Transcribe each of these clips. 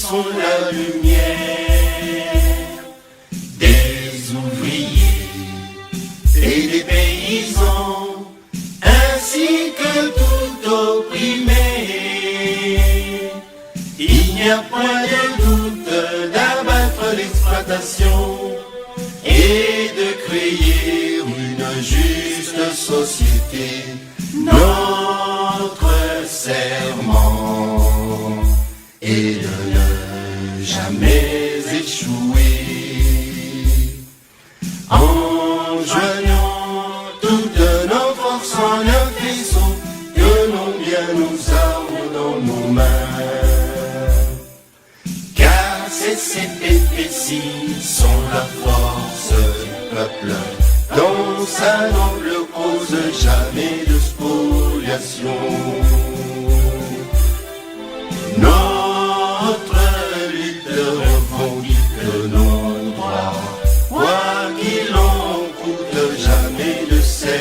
sont la lumière des ouvriers et des paysans, ainsi que tout opprimé. Il n'y a point de doute d'abattre l'exploitation et de créer une juste société. Notre serment est de ne jamais échouer. En joignant toutes nos forces en un faisceau, tenons bien nos armes dans nos mains. Car ces CPPC sont la force du peuple, dans sa noble cause, jamais de spoliation. Notre lutte revendique nos droits, quoi qu'il en coûte, jamais de servitude.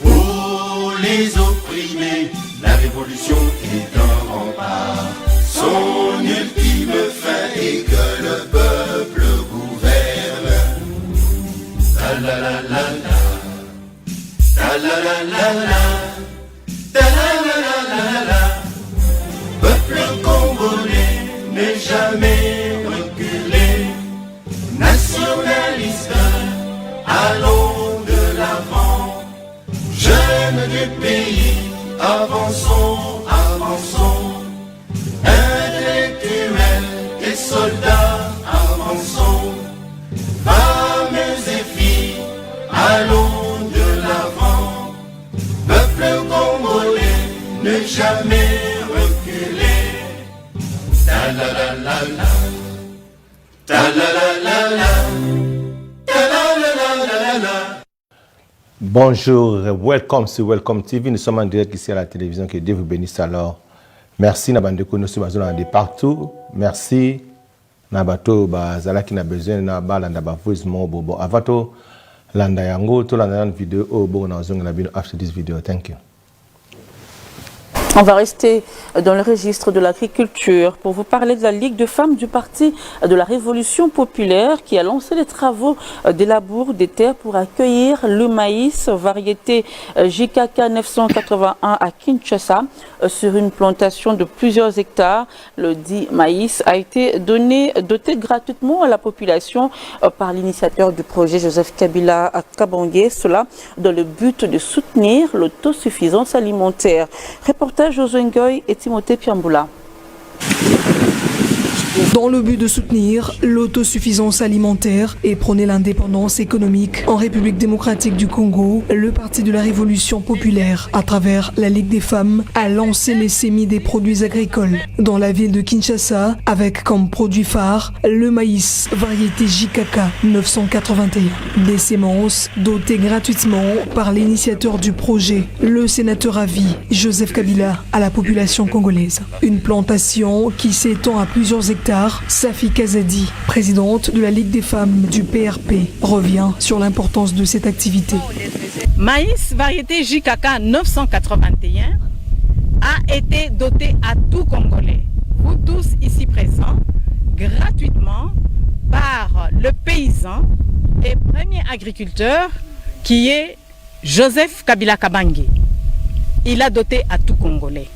Pour les opprimés, la révolution est un rempart. Son ultime fin est que le peuple gouverne. Ta la la la la, ta la la la la, ta la la la la la. Peuple congolais n'est jamais reculé. Nationaliste, allons de l'avant. Jeunes du pays, avançons, avançons. Intellectuels et soldats, avançons. Femmes et filles, allons de l'avant. Peuple congolais, ne jamais reculer. Ta la la la la, ta la la la la, ta la la la la la. Bonjour, welcome sur Welcome TV. Nous sommes en direct ici à la télévision. Que Dieu vous bénisse alors. Merci Nabandeko, nous sommes de partout. Merci Nabato Bazala qui n'a besoin de balanda voice bobo. Avato landa yango to landa vidéo au bon after this video. Thank you. On va rester dans le registre de l'agriculture pour vous parler de la Ligue de femmes du Parti de la Révolution populaire qui a lancé les travaux de labour des terres pour accueillir le maïs variété JKK 981 à Kinshasa sur une plantation de plusieurs hectares. Le dit maïs a été doté gratuitement à la population par l'initiateur du projet Joseph Kabila à Kabangé, cela dans le but de soutenir l'autosuffisance alimentaire. Reportage Josué Ngoy et Timothée Piamboula. Dans le but de soutenir l'autosuffisance alimentaire et prôner l'indépendance économique en République démocratique du Congo, le Parti de la Révolution populaire, à travers la Ligue des femmes, a lancé les semis des produits agricoles dans la ville de Kinshasa avec comme produit phare le maïs variété JKK 981. Des semences dotées gratuitement par l'initiateur du projet, le sénateur à vie Joseph Kabila, à la population congolaise. Une plantation qui s'étend à plusieurs hectares. Safi Kazadi, présidente de la Ligue des femmes du PRP, revient sur l'importance de cette activité. Maïs variété JKK 981 a été doté à tout Congolais, vous tous ici présents, gratuitement par le paysan et premier agriculteur qui est Joseph Kabila Kabange. Il a doté à tout Congolais.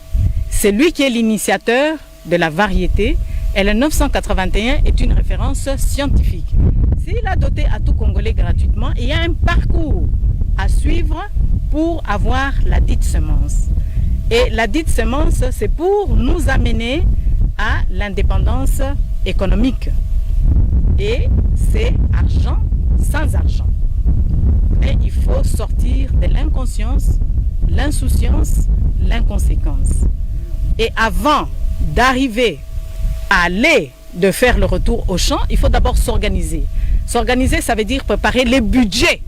C'est lui qui est l'initiateur de la variété. Et le 981 est une référence scientifique. S'il a doté à tout Congolais gratuitement, il y a un parcours à suivre pour avoir la dite semence. Et la dite semence, c'est pour nous amener à l'indépendance économique. Et c'est argent sans argent. Mais il faut sortir de l'inconscience, l'insouciance, l'inconséquence. Et avant d'arriver de faire le retour au champ, il faut d'abord s'organiser. S'organiser, ça veut dire préparer les budgets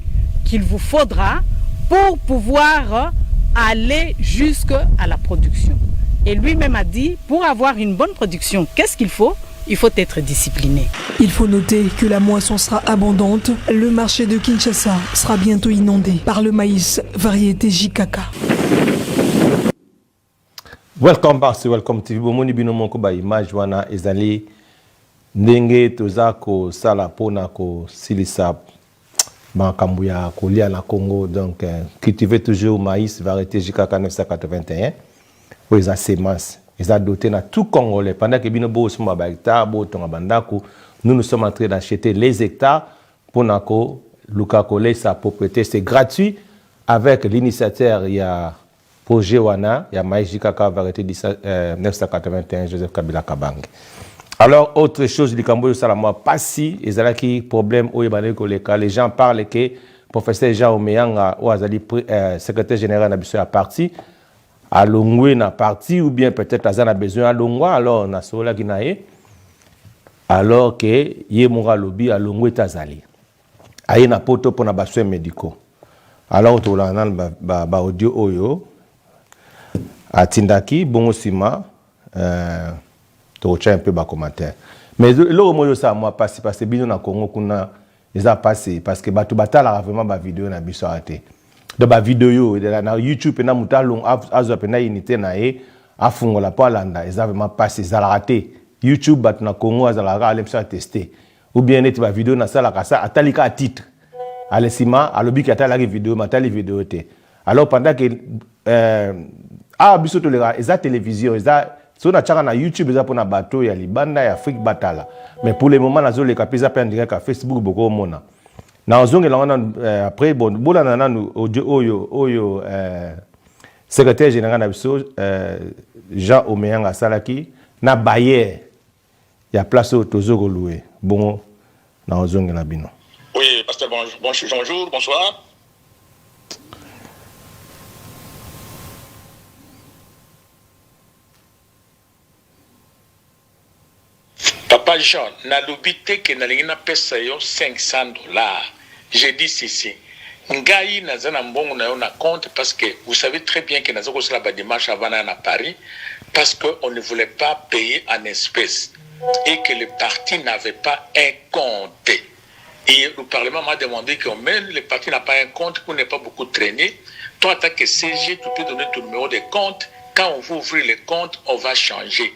qu'il vous faudra pour pouvoir aller jusqu'à la production. Et lui-même a dit, pour avoir une bonne production, qu'est-ce qu'il faut? Il faut être discipliné. Il faut noter que la moisson sera abondante. Le marché de Kinshasa sera bientôt inondé par le maïs variété JKK. Welcome back to Welcome TV. Bomoni bino moko ba image wana ezali ndenge toza ko sala pona ko silisa makambo ya kolia na Congo. Donc cultiver toujours maïs variété JKK 981 pour les semences. Ils ont doté na tout Congolais pendant que bino bo suma ba hectare bo tonga bandako. Nous sommes en train d'acheter les hectares pour nako luka coller sa propriété. C'est gratuit avec l'initiateur il y a projet wana ya maïs JKK variété 981 Joseph Kabila Kabange. Alors autre chose du Cambodge ça la moi pas si ezalaki problème au yebane ko les gens parlent que professeur Jean Omeyanga ou azali secrétaire général na biso ya parti à Longwe na parti ou bien peut-être azana besoin à Longwa alors na sola kinaye alors que ye mora lobby à Longwe tazali aye na poto pour na besoins médicaux. Alors to la ba audio oyo atindaki bongo sima to un peu bas commentaire mais le moyo ça moi parce que bino na Congo kuna ils passé parce que batu batala vraiment ba vidéo na biso arrêté de ba vidéo na YouTube na mutalong azo pena unité na e afungola pa landa ils vraiment passé ça raté YouTube bat na Congo azala aller ça tester ou bien net ba vidéo na sala ka ça atalika titre alesima alobi ki atala vidéo matali vidéo te alors pendant que biso to les eza télévision eza so na chaka na YouTube eza pona bato ya libanda ya Afrique batala mais pour le moment nazo le kapeza pe en direct à Facebook boko mona na ozonge la wana après bon bola na nanu audio oyo secrétaire général na biso Jean Omeyanga salaki na Bayer ya place au tozoko louer bon na ozonge na bino. Oui, pasteur bonjour, bonsoir. Papa Jean, na lobité que na lingina pesa yo $500. J'ai dit ceci. Ngai na zana mbongo na yo na compte parce que vous savez très bien que na zoko sala ba démarche avant à Paris parce que on ne voulait pas payer en espèces et que le parti n'avait pas un compte. Et le Parlement m'a demandé que même le parti n'a pas un compte pour ne pas beaucoup traîner. Toi, en tant que CG, tu peux donner ton numéro de compte. Quand on va ouvrir le compte, on va changer.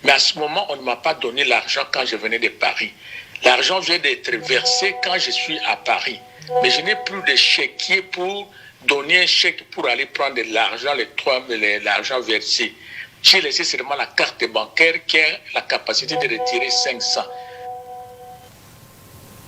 Mais à ce moment, on ne m'a pas donné l'argent quand je venais de Paris. L'argent vient d'être versé quand je suis à Paris. Mais je n'ai plus de chéquier pour donner un chèque pour aller prendre de l'argent, l'argent versé. J'ai laissé seulement la carte bancaire qui a la capacité de retirer 500.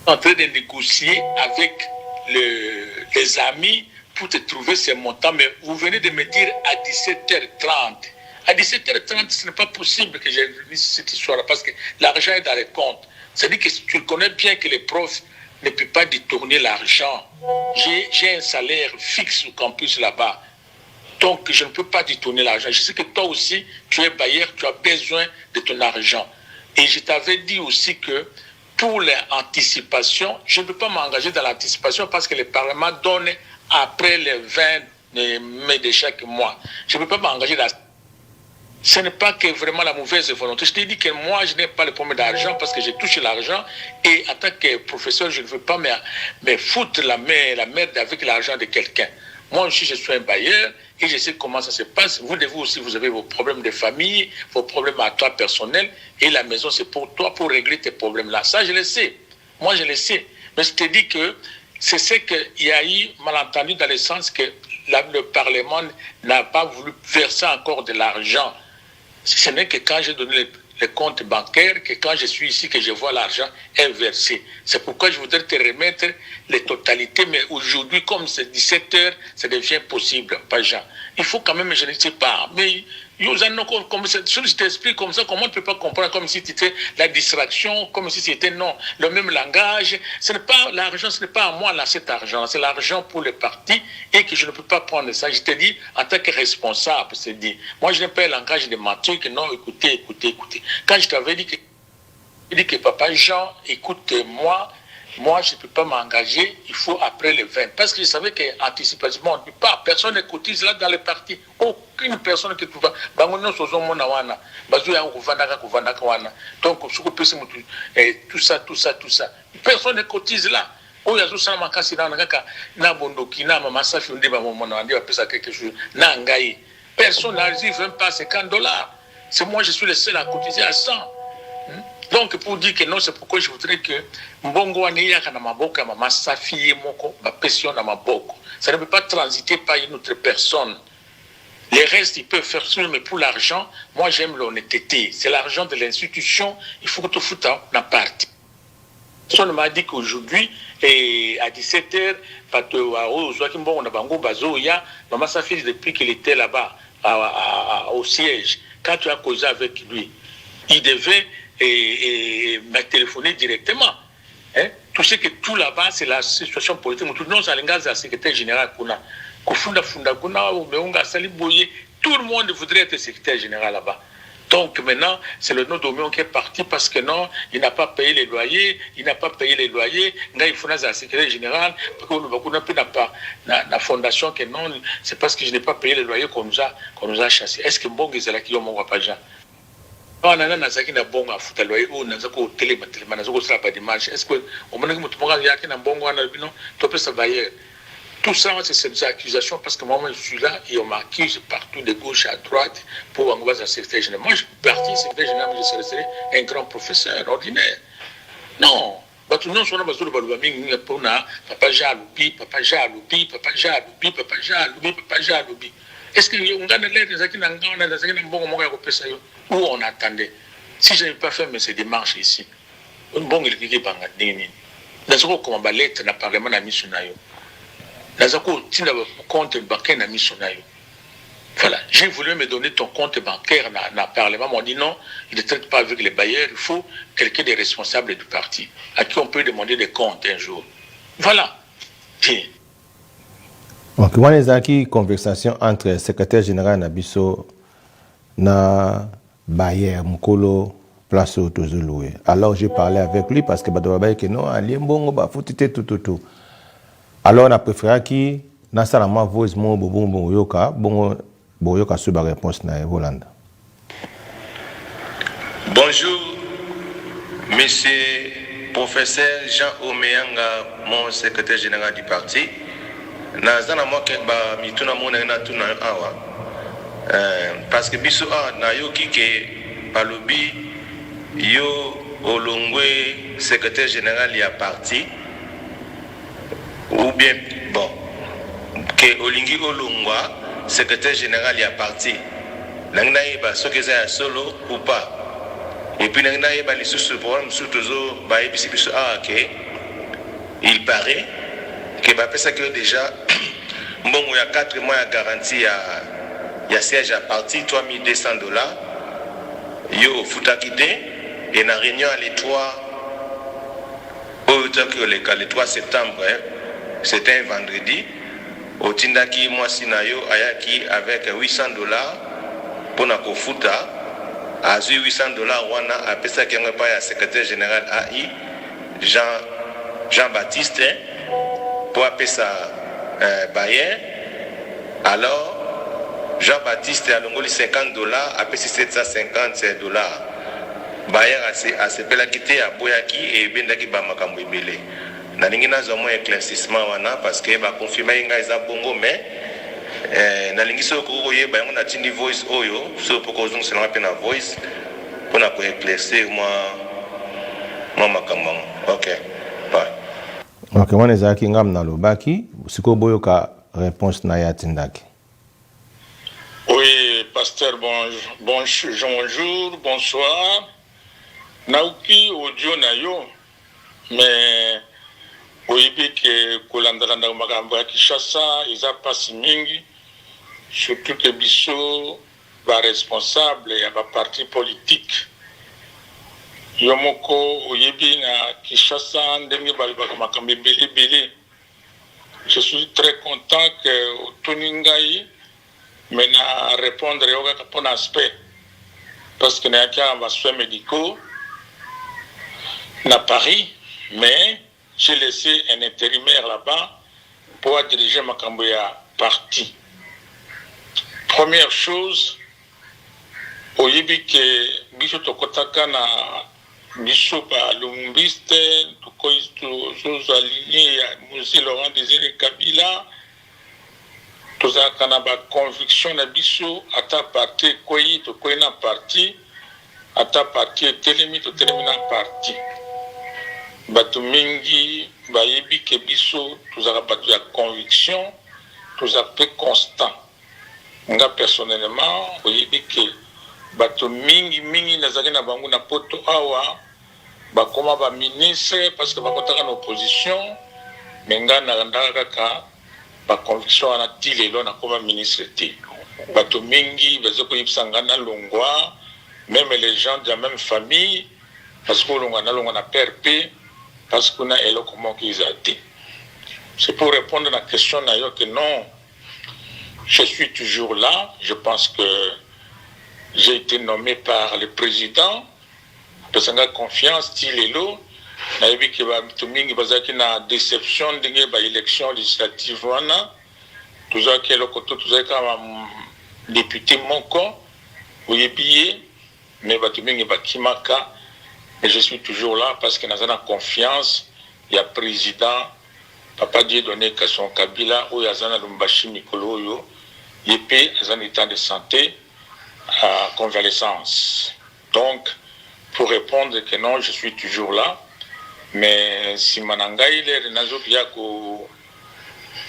En train de négocier avec les amis pour te trouver ces montants, mais vous venez de me dire à 17h30. À 17h30, ce n'est pas possible que j'ai vu cette histoire parce que l'argent est dans les comptes. C'est-à-dire que tu connais bien que les profs ne peuvent pas détourner l'argent. J'ai un salaire fixe au campus là-bas. Donc, je ne peux pas détourner l'argent. Je sais que toi aussi, tu es bailleur, tu as besoin de ton argent. Et je t'avais dit aussi que pour l'anticipation, je ne peux pas m'engager dans l'anticipation parce que le Parlement donne après les 20 mai de chaque mois. Je ne peux pas m'engager dans... Ce n'est pas que vraiment la mauvaise volonté. Je t'ai dit que moi, je n'ai pas le problème d'argent parce que j'ai touché l'argent et en tant que professeur, je ne veux pas me foutre la merde avec l'argent de quelqu'un. Moi aussi, je suis un bailleur et je sais comment ça se passe. Vous aussi, vous avez vos problèmes de famille, vos problèmes à toi personnels et la maison, c'est pour toi, pour régler tes problèmes-là. Ça, je le sais. Moi, je le sais. Mais je te dis que c'est ce qu'il y a eu malentendu dans le sens que le Parlement n'a pas voulu verser encore de l'argent. Ce n'est que quand j'ai donné les comptes bancaires, que quand je suis ici, que je vois l'argent inversé. C'est pourquoi je voudrais te remettre les totalités, mais aujourd'hui, comme c'est 17h, ça devient possible, pas Jean. Il faut quand même, je ne sais pas, mais si je t'explique comme ça, comment tu ne peux pas comprendre comme si c'était la distraction, comme si c'était non, le même langage. Ce n'est pas l'argent, ce n'est pas à moi là cet argent, c'est l'argent pour le parti et que je ne peux pas prendre ça. Je te dis, en tant que responsable, c'est dit, moi je n'ai pas un langage de mentir que non, écoutez. Quand je t'avais dit que papa Jean, écoute-moi, moi, je ne peux pas m'engager, il faut après le 20. Parce que je savais qu'anticipation, on ne dit pas, personne ne cotise là dans les partis. Aucune personne qui trouve. Donc, tout ça. Personne ne cotise là. Oyo azosala makasi na ngaka na bondoki na mama safi ndeba momona andi apesa quelque chose na ngai Personne n'arrive même pas à $50. C'est moi, je suis le seul à cotiser à 100. Donc, pour dire que non, c'est pourquoi je voudrais que Mbongo Aneyaka na maboko, maman Safi Moko, ma pension na maboko. Ça ne peut pas transiter par une autre personne. Les restes, ils peuvent faire ça, mais pour l'argent, moi j'aime l'honnêteté. C'est l'argent de l'institution, il faut que tu foutes en partie. On m'a dit qu'aujourd'hui, à 17h, maman Safi, depuis qu'il était là-bas, au siège, quand tu as causé avec lui, il devait m'a téléphoné directement. Hein? Tout ce que tout là-bas, c'est la situation politique. Tout le monde, c'est le secrétaire général. Tout le monde voudrait être secrétaire général là-bas. Donc maintenant, c'est le nom d'Omion qui est parti parce que non, il n'a pas payé les loyers, il n'a pas payé les loyers. Il faut être secrétaire général, parce qu'on n'a pas la fondation que non, c'est parce que je n'ai pas payé les loyers qu'on nous a chassés. Est-ce que bon, c'est là qui ont mon pas déjà? On a nazaki na bongo afuta loyer ou nazako telema nazako sala pas de marche. Est-ce que on m'a dit que tu m'as dit na bongo ana bino to peut ça bailler. Tout ça c'est des accusations parce que moi je suis là et on m'accuse partout de gauche à droite pour envoyer un secrétaire général. Moi je suis parti secrétaire général mais je serais un grand professeur ordinaire. Non, tout le monde soit dans le balou mingi pour na papa jaloubi, papa jaloubi, papa jaloubi, papa jaloubi, papa jaloubi. Est-ce que on gagne l'air des acquis dans le bon moment où on attendait? Si je n'ai pas fait ces démarches ici, un bon électrique est bangat nini. Dans comme un lettre n'a parlement à missionaire. Dans un compte bancaire n'a missionaire. Voilà, j'ai voulu me donner ton compte bancaire dans le parlement. On m'a dit non, il ne traite pas avec les bailleurs, il faut quelqu'un des responsables du parti à qui on peut demander des comptes un jour. Voilà. Tiens. Donc, il y a une conversation entre le secrétaire général Nabiso na Bayer Mukolo place au Tozoloué. Alors j'ai parlé avec lui parce que Badobaye que non, Aliembongo ba foutite tout. Alors on a préféré qui na salama voice mo bongo yoka boyoka sur ba réponse na Hollande. Bonjour, monsieur professeur Jean Omeyanga, mon secrétaire général du parti. Nazana moke ba mituna mona na tuna awa parce que biso na yoki ke balobi yo olongwe secrétaire général ya parti ou bien bon que olingi olongwa secrétaire général ya parti nangna yeba soki za solo ou pas et puis nangna yeba les sous problème sous toujours ba ebisi biso ke il paraît que bah ça que déjà bon il y a 4 mois de garantie il y a siège à partir $3,200 yo futakité et na réunion à l'étoile le 3 septembre c'était un vendredi au tindaki moi sinayo ayaki avec $800 pour na kofuta à $800 wana a pesa qui pas ya secrétaire général AI Jean-Baptiste pour appeler ça Bayer. Alors Jean-Baptiste a longoli $50 a payé $750. Bayer a se pela quitté à Boyaki et bendaki ba makambo ebele. Na ningi na zo mo éclaircissement wana parce que ba confirmer nga eza bongo mais na lingi so ko yeba yango na tindi voice oyo so poko zong se na pena voice pour na ko éclaircir moi makambo. OK. Bye. Ok, moi les aki ngam na lobaki, siko boyoka réponse na ya tindaki. Oui, pasteur, bonjour, bonsoir. Nauki audio na yo, mais oyibi ke kolandalanda makambo ya Kinshasa, isa pasi mingi, surtout que biso ba responsable ya ba parti politique. Yomoko oyebi na Kinshasa ndenge balibaka makambo ebele. Je suis très content que Otoningai mena répondre au bon aspect parce que n'a pas soins médicaux à Paris, mais j'ai laissé un intérimaire là-bas pour diriger ma camboya parti. Première chose, oyebi ke biso tokotaka na biso ba lumumbiste tous alignés à Monsieur Laurent Désiré Kabila tozalaka na baconviction na biso ata parti ekoyi tokoyi na parti ata parti etelemi totelemi na parti bato mingi bayebi ke biso tozalaka bato ya conviction toza pe constant nga personnellement oyebi ke bato mingi nazali na bango na poto awa bakoma baministre parce que bakotaka na opposition me nga nalandaka kaka baconviction wana ti lelo nakoma ministre te bato mingi baza koyebisa nga nalongwa même les gens de la même famille parce que olongwa nalongwa na PRP parce que kuna eloko moko eza te. C'est pour répondre à la question d'ailleurs que non, je suis toujours là. Je pense que j'ai été nommé par le président. Parce que j'ai confiance, Tilelo. J'ai vu que il y a une déception de l'élection législative. Tout ça, tout ça, comme député Moko, oui, billet, mais je suis toujours là parce que nous avons confiance. Il y a président. Papa Dieu donné que son Kabila ou Yazana Lumbashi Mikolo Yépé a un état de santé à convalescence. Donc, pour répondre que non, je suis toujours là. Mais si Mananga il est Renazo Pia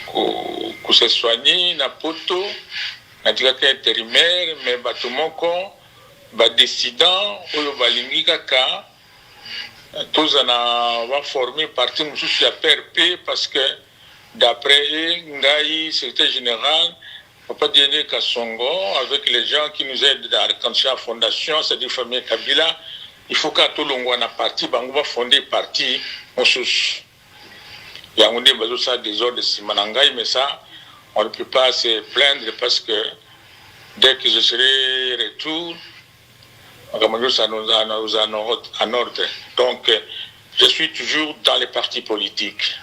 que se soigner na poto, na tika intérimaire, mais batumoko, décidant ou balingi kaka. Tous on formé partie de la PRP parce que d'après Ngaï, secrétaire général, Papa Diéné Kassongo, avec les gens qui nous aident dans la fondation, c'est-à-dire famille Kabila, il faut qu'à tout le monde parti, on va fonder parti, on sous. Il y a un désordre de Simanangaï, mais ça, on ne peut pas se plaindre parce que dès que je serai retour, ça nous en ordre. Donc, je suis toujours dans les partis politiques.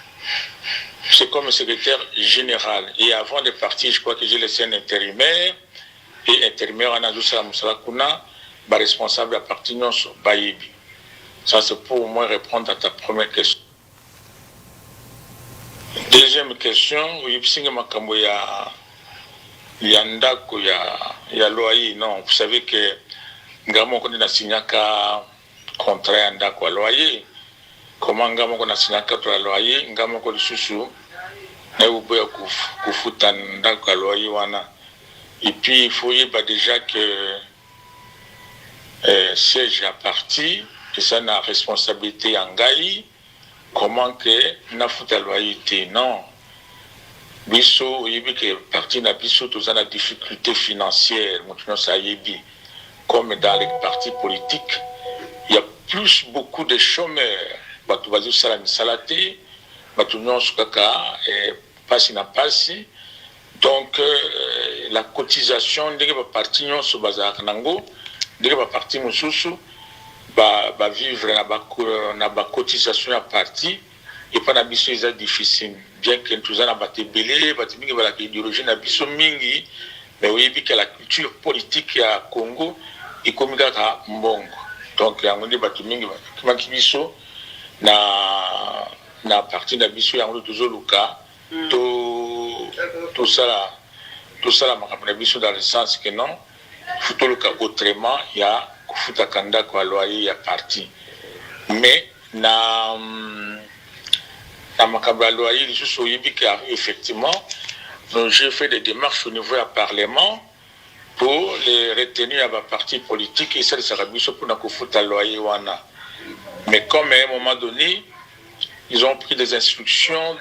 C'est comme secrétaire général. Et avant de partir, je crois que j'ai laissé un intérimaire. Et intérimaire, on a dit ça, responsable à partir de Baïbi. Ça, c'est pour moi répondre à ta première question. Deuxième question, il y a Ndako, il y a loyer. Non, vous savez que ngamo ko na signaka contrat ndako a loyer. Comment ngamo ko na signaka to loyer, ngamo ko lisusu na uboya kufuta ndako a loyer wana. Et puis il faut y ba déjà que siège à parti et ça na responsabilité en Ngaï. Comment que na futa loyer te non. Biso yebi que parti na biso to za na difficulté financière, maintenant ça yebi. Comme dans les partis politiques, il y a plus beaucoup de chômeurs. Batu bazu salami salate, batu nyonso kaka pasi na pasi. Donc la cotisation ndenge ba parti nyonso bazaka nango, ndenge ba parti mususu ba vivre na ba cotisation ya parti et pas na biso eza difficile. Bien que tout ça na batebele, batimiki ba la idéologie na biso mingi, mais oui que la culture politique ya Congo et comme ça mbongo. Donc yango ndi batu mingi bakimaki biso na partie na biso yango toujours luka tout ça makambo biso dans le sens que non futo luka autrement ya kufuta kanda kwa loyer ya parti mais na makambo ya loyer lisusu oyebi car effectivement j'ai fait des démarches au niveau du parlement pour les retenir à ma parti politique et ça les Arabiso pour nous foutre à loyer wana. Mais comme à un moment donné, ils ont pris des instructions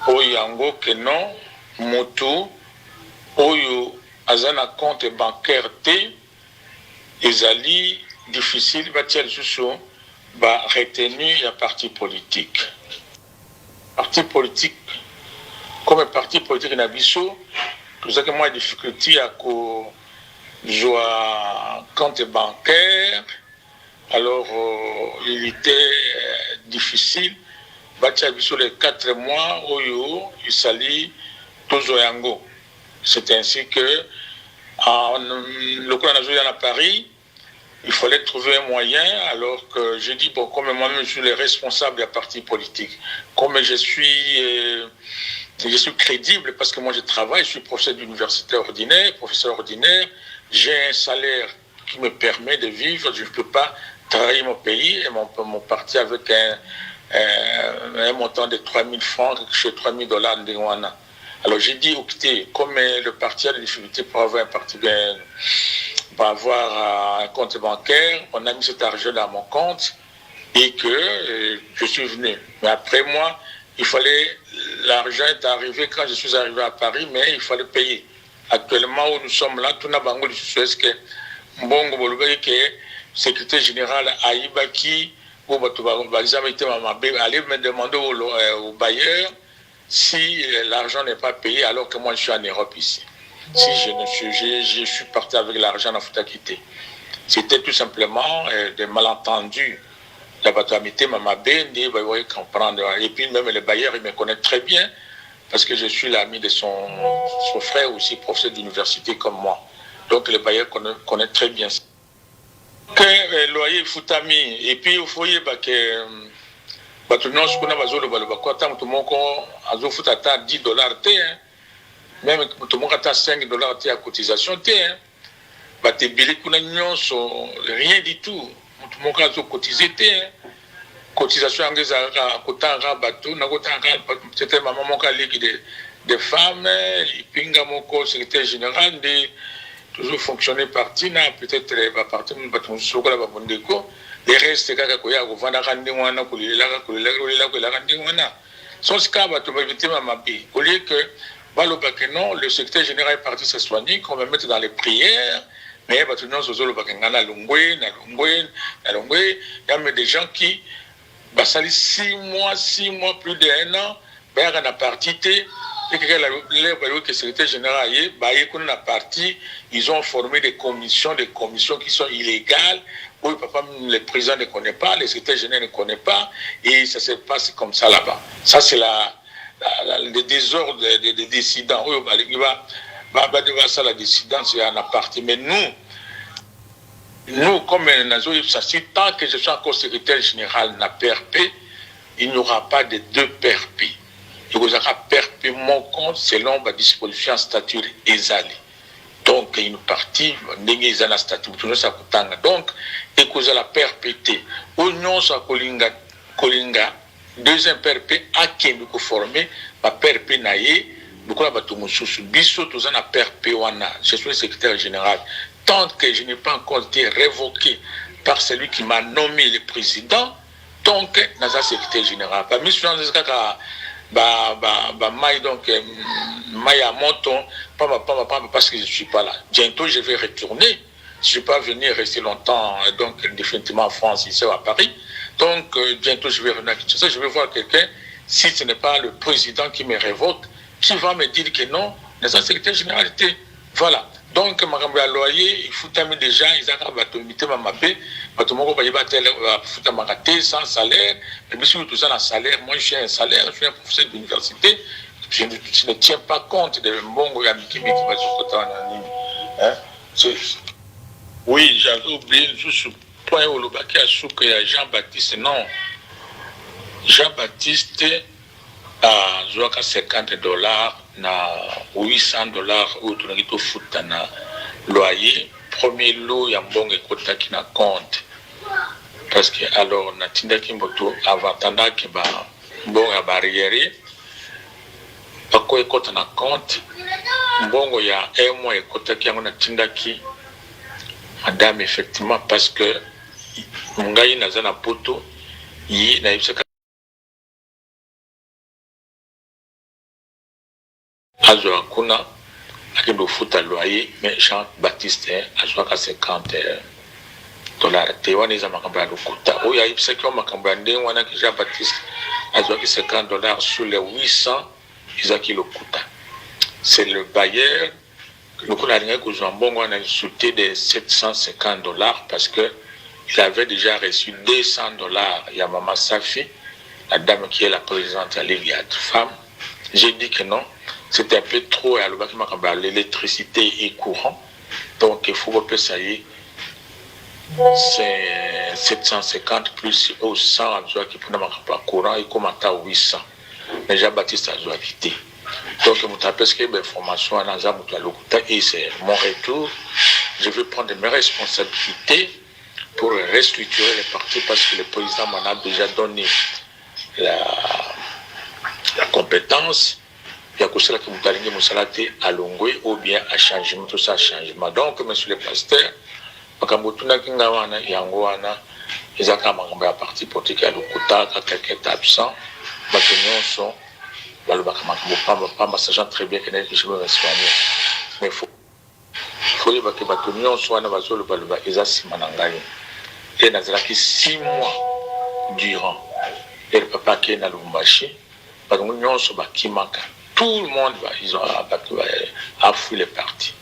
au Yango que non, moto, au azana compte bancaire T, ils allaient difficile, bâtir bah retenir à parti politique. Parti politique, comme un parti politique n'abisso. Tout ça que moi, difficulté à jouer compte bancaire, alors il était difficile. Sur les 4 mois, il s'allie tous au Yango. C'est ainsi que, le coup à Paris, il fallait trouver un moyen, alors que j'ai dit, bon, comme moi-même je suis le responsable du parti politique, comme je suis Je suis crédible parce que moi je travaille, je suis professeur ordinaire, j'ai un salaire qui me permet de vivre, je ne peux pas trahir mon pays et mon parti avec un montant de 3 000 francs, chez 3 000 dollars de Ghana. Alors j'ai dit, écoutez, comme le parti a des difficultés pour avoir un compte bancaire, on a mis cet argent dans mon compte et que je suis venu. Mais après moi, l'argent est arrivé quand je suis arrivé à Paris, mais il fallait payer. Actuellement, où nous sommes là, tout n'a pas de Suez que Mbongo Bolubé, que secrétaire général Aïbaki, allez me demander au bailleur si l'argent n'est pas payé alors que moi je suis en Europe ici. Si je suis parti avec l'argent dans Foutakité. C'était tout simplement des malentendus. La batamité m'a dit, comprendre. Et puis même le bailleur, il me connaît très bien parce que je suis l'ami de son frère aussi, professeur d'université comme moi. Donc le bailleur connaît très bien ça. Que loyer Foutami, et puis il faut y que non, je connais pas le balou, tout le monde a 10 dollars, même tout le monde a 5 dollars à cotisation, rien du tout. Tout le monde a cotisé, cotisation anglaise à Kotanga bateau, c'était ma maman qui a des femmes, et puis mon secrétaire général, toujours fonctionner parti, peut-être va partir, les restes, au lieu que le secrétaire général est parti se soigner, qu'on va mettre dans les prières. Mais il y a des gens qui, 6 mois, plus d'1 an, ils ont formé des commissions qui sont illégales, où le président ne connaît pas, le secrétaire général ne connaît pas, et ça se passe comme ça là-bas. Ça, c'est le désordre des décidents. La dissidence est en aparté. Mais nous, comme Nazo, tant que je suis encore secrétaire général de la PRP, il n'y aura pas de 2 PRP. Il y aura PRP mon compte selon la disposition statut Ezali. Donc, il y a une partie, il y a un statut, donc, il y a la PRPT. Union sa Kolinga, deuxième PRP, à qui nous formé, la PRP naïe. Je suis le secrétaire général. Tant que je n'ai pas encore été révoqué par celui qui m'a nommé le président, donc je suis secrétaire général. Parce que je ne suis pas là. Bientôt, je vais retourner. Je ne suis pas venu rester longtemps, donc définitivement en France, ici à Paris. Donc, bientôt, je vais revenir. Je vais voir quelqu'un, si ce n'est pas le président qui me révoque, qui va me dire que non, les secrétaires général était. Voilà. Donc, ma loyer, il faut déjà, ils ont batomité ma mapé, batomoko batomoko sans salaire, et puis surtout ça, salaire, moi j'ai un salaire, je suis un professeur d'université, je ne tiens pas compte de mon amitié qui va se côté en anime. Oui, j'avais oublié juste ce point où le bac a souke à Jean-Baptiste, non. Jean-Baptiste a 50 dollars. Na 800 dollars ou tunagito futa na loyer premier lot ya mbongo ekotaki na compte parce que alors na tindaki mboto avant tandaki ba mbongo ya barrière bako ekota na compte mbongo ya un mois ekotaki yango na tindaki madame effectivement parce que ngai naza na poto yi na ibsaka Azo kuna akindo futa loyer mais Jean-Baptiste azo 50 dollars te wana za makamba lokuta oya ibisaki wa makamba ndenge wana ki Jean-Baptiste azo 50 dollars sur les 800 izaki lokuta. C'est le bailleur nous connaissons que Jean-Bongo a insulté de 750 dollars parce que il avait déjà reçu 200 dollars. Il y a Maman Safi, la dame qui est la présidente de la Ligue des femmes. J'ai dit que non. C'est un peu trop, l'électricité est courant, donc il faut que ça y est, c'est 750 plus 100 qui pour pas courant, il commence à 800. Mais Jean-Baptiste a quitté. que information et c'est mon retour. Je vais prendre mes responsabilités pour restructurer les partis parce que le président m'en a déjà donné la compétence. Il y a que cela qui m'a à Longwe ou bien à changement, tout ça changement. Donc, monsieur le pasteur, ils ont un parti politique à l'Okuta, quelqu'un est absent, sont pas sachant très bien que je me soigner. Mais il faut que Batonion soit dans le Ezasi Manangani. Et dans 6 mois durant, et le papa qui est dans le Lumbashi, Batonion soit Kimaka. Tout le monde ils ont affoué les partis.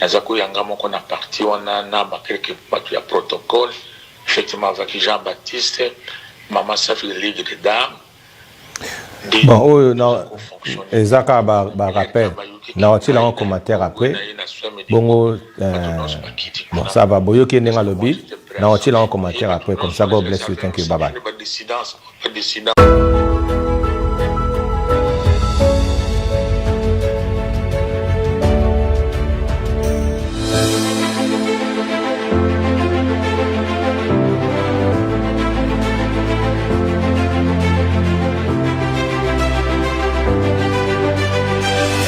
Nazako Yangamo qu'on a parti, on a quelques protocoles, effectivement avec Jean-Baptiste, Maman Safi de Ligue des Dames. Bon, non, Ezaka rappel, non, tu l'as en commentaire après. Bon, bon, ça va, Boyo qui est dans le lobby, non, tu l'as en commentaire après, comme ça, God bless you, thank you, bye bye.